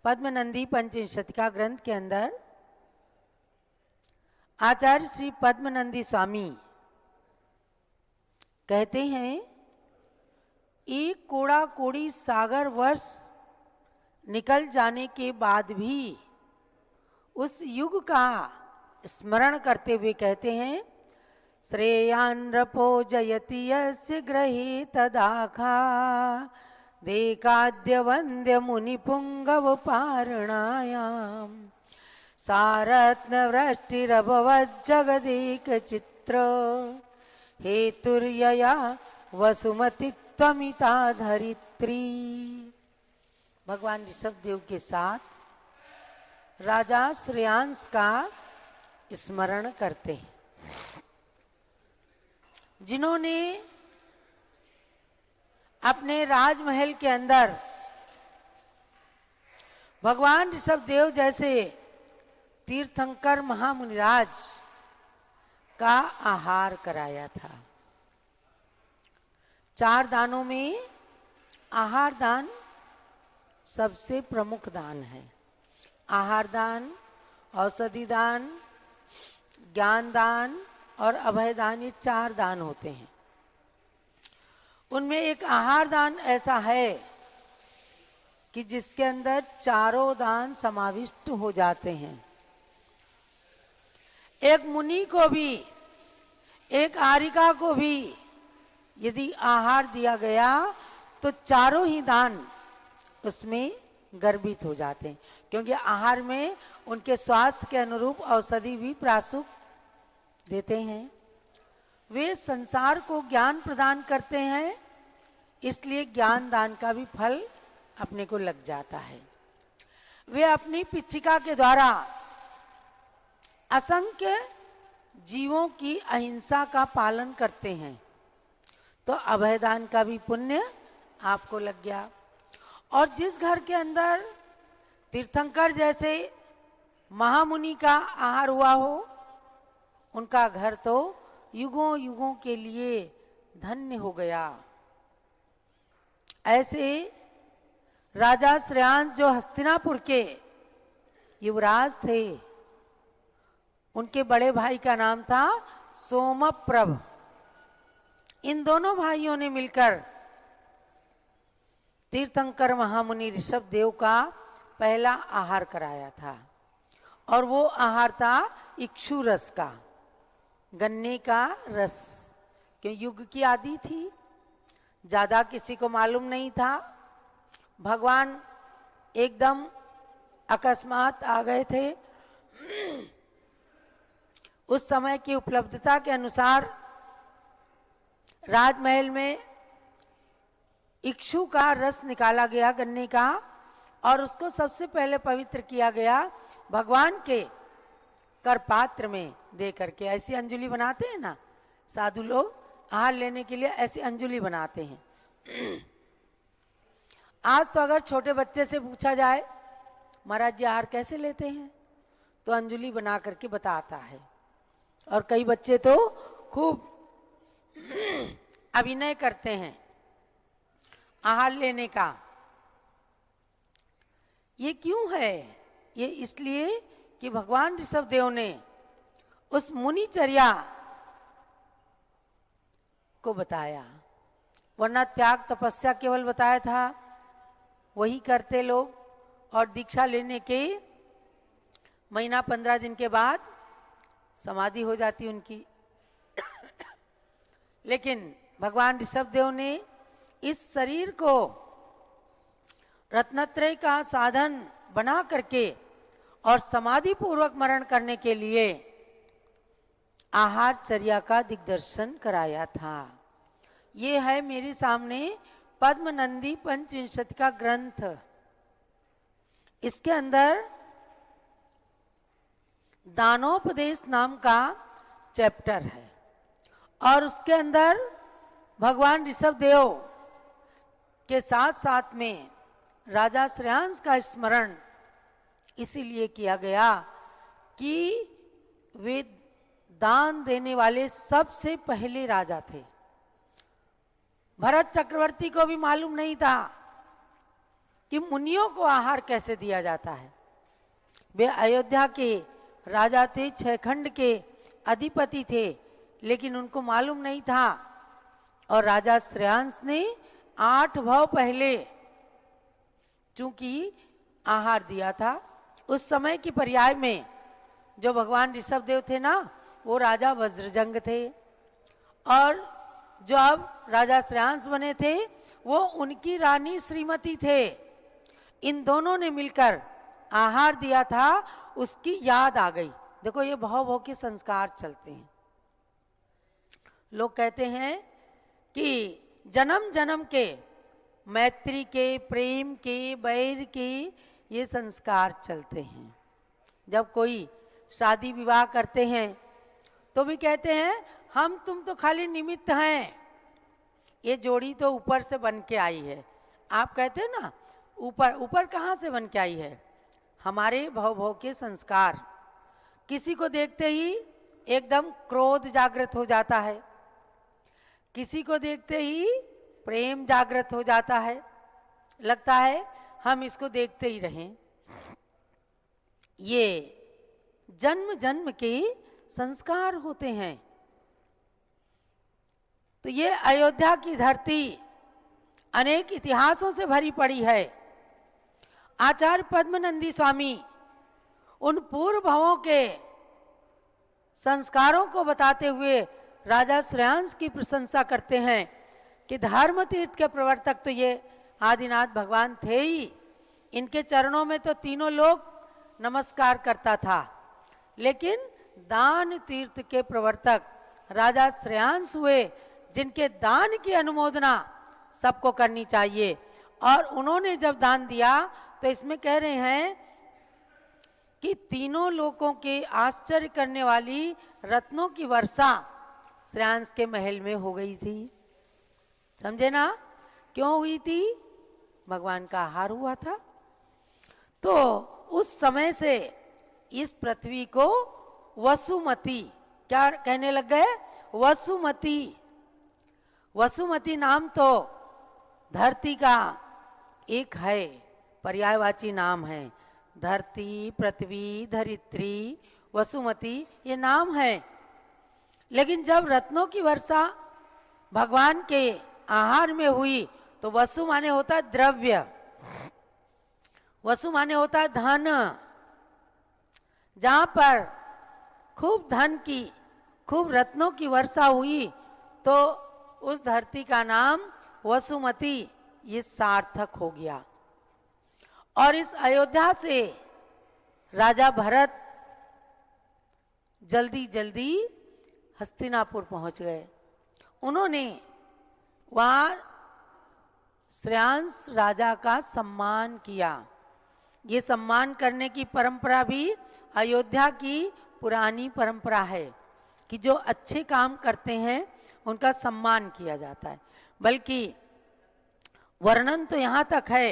पद्मनंदी पंचविंशतिका ग्रंथ के अंदर आचार्य श्री पद्मनंदी स्वामी कहते हैं, एक कोड़ा कोड़ी सागर वर्ष निकल जाने के बाद भी उस युग का स्मरण करते हुए कहते हैं, श्रेयान रपो जयति यस्य गृहे तदाखा देकाद्य वंद्य मुनि पुंगव पारणायाम सारत्न वृष्टिरभवत् जगदेक चित्र हेतुर्यया वसुमति त्वमिता धरित्री। भगवान ऋषभ देव के साथ राजा श्रेयांश का स्मरण करते हैं, जिन्होंने अपने राजमहल के अंदर भगवान ऋषभ देव जैसे तीर्थंकर महामुनिराज का आहार कराया था। 4 दानों में आहार दान सबसे प्रमुख दान है। आहार दान, औषधि दान, ज्ञान दान और अभय दान, ये 4 दान होते हैं। उनमें एक आहार दान ऐसा है कि जिसके अंदर 4 दान समाविष्ट हो जाते हैं। एक मुनि को भी, एक आरिका को भी यदि आहार दिया गया तो 4 ही दान उसमें गर्भित हो जाते हैं, क्योंकि आहार में उनके स्वास्थ्य के अनुरूप औषधि भी प्रासुक देते हैं। वे संसार को ज्ञान प्रदान करते हैं, इसलिए ज्ञान दान का भी फल अपने को लग जाता है। वे अपनी पिच्छिका के द्वारा असंख्य जीवों की अहिंसा का पालन करते हैं, तो अभयदान का भी पुण्य आपको लग गया। और जिस घर के अंदर तीर्थंकर जैसे महामुनि का आहार हुआ हो, उनका घर तो युगों युगों के लिए धन्य हो गया। ऐसे राजा श्रेयांश जो हस्तिनापुर के युवराज थे, उनके बड़े भाई का नाम था सोमप्रभ। इन दोनों भाइयों ने मिलकर तीर्थंकर महामुनि ऋषभ देव का पहला आहार कराया था, और वो आहार था इक्षु रस का, गन्ने का रस। क्यों? युग की आदि थी, ज्यादा किसी को मालूम नहीं था। भगवान एकदम अकस्मात आ गए थे। उस समय की उपलब्धता के अनुसार राजमहल में इक्षु का रस निकाला गया, गन्ने का, और उसको सबसे पहले पवित्र किया गया भगवान के कर पात्र में दे करके। ऐसी अंजलि बनाते हैं ना साधु लोग, आहार लेने के लिए ऐसी अंजलि बनाते हैं। आज तो अगर छोटे बच्चे से पूछा जाए, महाराज जी आहार कैसे लेते हैं, तो अंजलि बना करके बताता है। और कई बच्चे तो खूब अभिनय करते हैं आहार लेने का। ये क्यों है? ये इसलिए कि भगवान ऋषभ देव ने उस मुनिचर्या को बताया, वरना त्याग तपस्या केवल बताया था, वही करते लोग। और दीक्षा लेने के महीना 15 दिन के बाद समाधि हो जाती उनकी। लेकिन भगवान ऋषभ देव ने इस शरीर को रत्नत्रय का साधन बना करके और समाधि पूर्वक मरण करने के लिए आहारचर्या का दिग्दर्शन कराया था। ये है मेरे सामने पद्मनंदी पंचविंशतिका ग्रंथ। इसके अंदर दानोपदेश नाम का चैप्टर है, और उसके अंदर भगवान ऋषभ देव के साथ साथ में राजा श्रेयांश का स्मरण इसीलिए किया गया कि वे दान देने वाले सबसे पहले राजा थे। भरत चक्रवर्ती को भी मालूम नहीं था कि मुनियों को आहार कैसे दिया जाता है। वे अयोध्या के राजा थे, 6 खंड के अधिपति थे, लेकिन उनको मालूम नहीं था। और राजा श्रेयांस ने 8 भव पहले चूंकि आहार दिया था। उस समय की पर्याय में जो भगवान ऋषभदेव थे ना, वो राजा वज्रजंग थे, और जो अब राजा श्रेयांस बने थे वो उनकी रानी श्रीमती थे। इन दोनों ने मिलकर आहार दिया था, उसकी याद आ गई। देखो ये भव भव के संस्कार चलते हैं। लोग कहते हैं कि जन्म जन्म के मैत्री के, प्रेम के, बैर के ये संस्कार चलते हैं। जब कोई शादी विवाह करते हैं तो भी कहते हैं हम तुम तो खाली निमित्त हैं, ये जोड़ी तो ऊपर से बन के आई है। आप कहते हैं ना ऊपर, ऊपर कहाँ से बन के आई है? हमारे भव भव के संस्कार। किसी को देखते ही एकदम क्रोध जागृत हो जाता है, किसी को देखते ही प्रेम जागृत हो जाता है, लगता है हम इसको देखते ही रहें। ये जन्म जन्म के संस्कार होते हैं। तो ये अयोध्या की धरती अनेक इतिहासों से भरी पड़ी है। आचार्य पद्मनंदी स्वामी उन पूर्व भवों के संस्कारों को बताते हुए राजा श्रेयांस की प्रशंसा करते हैं कि धर्म तीर्थ के प्रवर्तक तो ये आदिनाथ भगवान थे ही। इनके चरणों में तो तीनों लोग नमस्कार करता था, लेकिन दान तीर्थ के प्रवर्तक राजा श्रेयांस हुए, जिनके दान की अनुमोदना सबको करनी चाहिए। और उन्होंने जब दान दिया तो इसमें कह रहे हैं कि तीनों लोगों के आश्चर्य करने वाली रत्नों की वर्षा श्रेयांस के महल में हो गई थी। समझे ना क्यों हुई थी? भगवान का आहार हुआ था। तो उस समय से इस पृथ्वी को वसुमती, क्या कहने लग गए? वसुमती। वसुमती नाम तो धरती का एक है, पर्यायवाची नाम है। धरती, पृथ्वी, धरित्री, वसुमती ये नाम है। लेकिन जब रत्नों की वर्षा भगवान के आहार में हुई तो वसु माने होता है द्रव्य, वसु माने होता है धन। जहां पर खूब धन की, खूब रत्नों की वर्षा हुई तो उस धरती का नाम वसुमती, ये सार्थक हो गया। और इस अयोध्या से राजा भरत जल्दी जल्दी हस्तिनापुर पहुंच गए। उन्होंने वहां श्रेयांस राजा का सम्मान किया। ये सम्मान करने की परंपरा भी अयोध्या की पुरानी परंपरा है कि जो अच्छे काम करते हैं उनका सम्मान किया जाता है। बल्कि वर्णन तो यहाँ तक है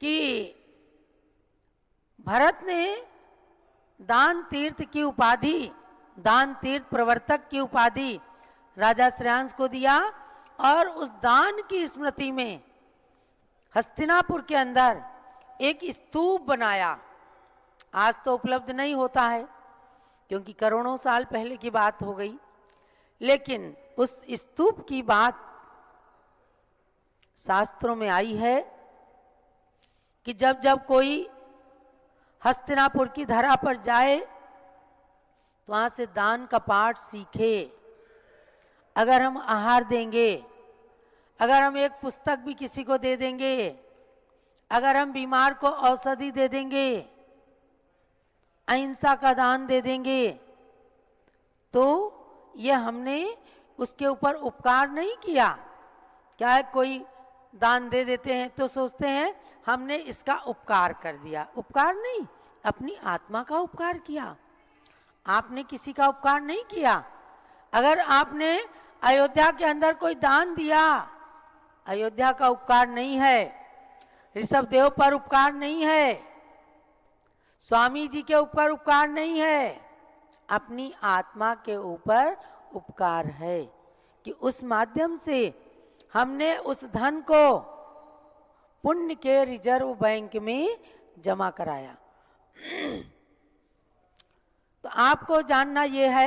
कि भरत ने दान तीर्थ की उपाधि, दान तीर्थ प्रवर्तक की उपाधि राजा श्रेयांस को दिया, और उस दान की स्मृति में हस्तिनापुर के अंदर एक स्तूप बनाया। आज तो उपलब्ध नहीं होता है क्योंकि करोड़ों साल पहले की बात हो गई, लेकिन उस स्तूप की बात शास्त्रों में आई है कि जब जब कोई हस्तिनापुर की धरा पर जाए तो वहां से दान का पाठ सीखे। अगर हम आहार देंगे, अगर हम एक पुस्तक भी किसी को दे देंगे, अगर हम बीमार को औषधि दे देंगे, अहिंसा का दान दे देंगे, तो ये हमने उसके ऊपर उपकार नहीं किया। क्या है, कोई दान दे देते हैं तो सोचते हैं हमने इसका उपकार कर दिया। उपकार नहीं, अपनी आत्मा का उपकार किया। आपने किसी का उपकार नहीं किया। अगर आपने अयोध्या के अंदर कोई दान दिया, अयोध्या का उपकार नहीं है, ऋषभदेव पर उपकार नहीं है, स्वामी जी के ऊपर उपकार नहीं है, अपनी आत्मा के ऊपर उपकार है कि उस माध्यम से हमने उस धन को पुण्य के रिजर्व बैंक में जमा कराया। तो आपको जानना ये है